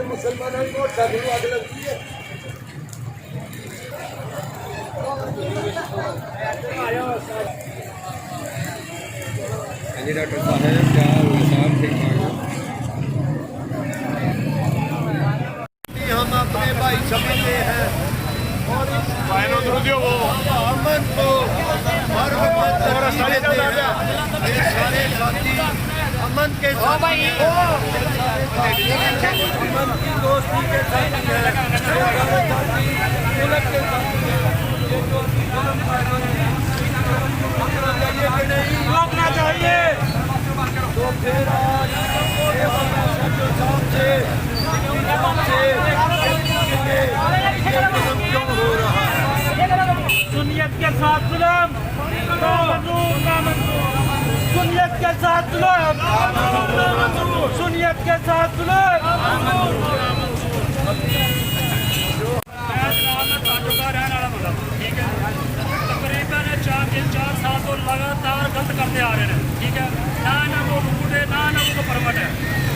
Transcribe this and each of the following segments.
मुसलमानों की वोट साधु आग लगती है। जी डॉक्टर साहब क्या हुआ साहब ठीक ठाक हम अपने भाई समझते हैं और इस अमन को हर वक्त तरजीह देते हैं। ये सारे साथी अमन के साथ अमन की दोस्ती के साथ मुल्क के साथ रोकना चाहिए। तो फिर आज क्यों हो रहा है? सुन्नियत के साथ जुल्म सुन्नियत के साथ जुल्म सुन्नियत के साथ जुल्म तकरीबन 4 साल तो लगातार गलत करते आ रहे हैं। ठीक है, ना वो रूट है ना वो परमट है।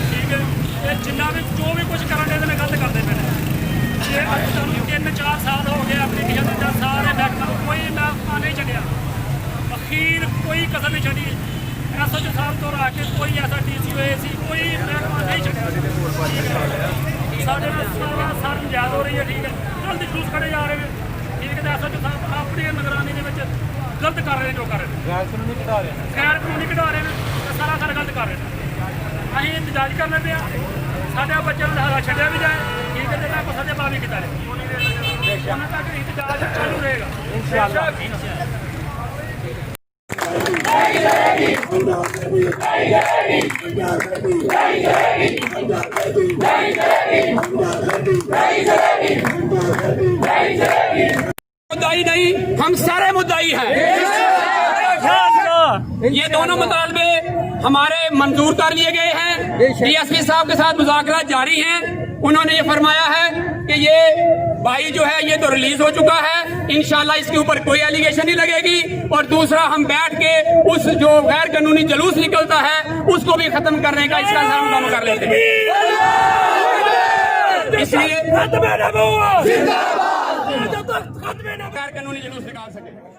ठीक है, ये जिन्ना भी जो भी कुछ करन दे गलत करते पे ने। ये 3-4 साल हो गए अपनी नियत सारे महकमा कोई महकमा नहीं छड़िया, अखीर कोई कसर नहीं छड़ी। SHO साहब तो रह के कोई ऐसा DCO AC कोई महकमा नहीं छड़िया। साढ़े सार ज्यादा हो रही है। ठीक है, जल्दी जलूस खड़े जा रहे हैं। ठीक है, SHO साहब अपनी निगरानी के गलत कर रहे हैं, जो कर रहे हैं गैर कानूनी कढ़ा रहे हैं, सारा गलत कर रहे हैं। अं इंतजाज करने पे साढ़े बच्चों को हरा छड़िया भी जाए। ठीक है, जब सजा पा भी किता रहे उन्होंने तक इंतजाज चालू रहेगा इंशाअल्लाह। मुद्दाई नहीं, हम सारे मुद्दाई हैं। ये दोनों मुतालबे हमारे मंजूर कर लिए गए हैं। DSP साहब के साथ मुज़ाकरा जारी हैं। उन्होंने ये फरमाया है कि ये भाई जो है ये तो रिलीज हो चुका है, इंशाल्लाह इसके ऊपर कोई एलिगेशन नहीं लगेगी। और दूसरा, हम बैठ के उस जो गैर कानूनी जुलूस निकलता है उसको भी खत्म करने का इसका हम काम कर लेते हैं। इसलिए गैर कानूनी जुलूस निकाल सके।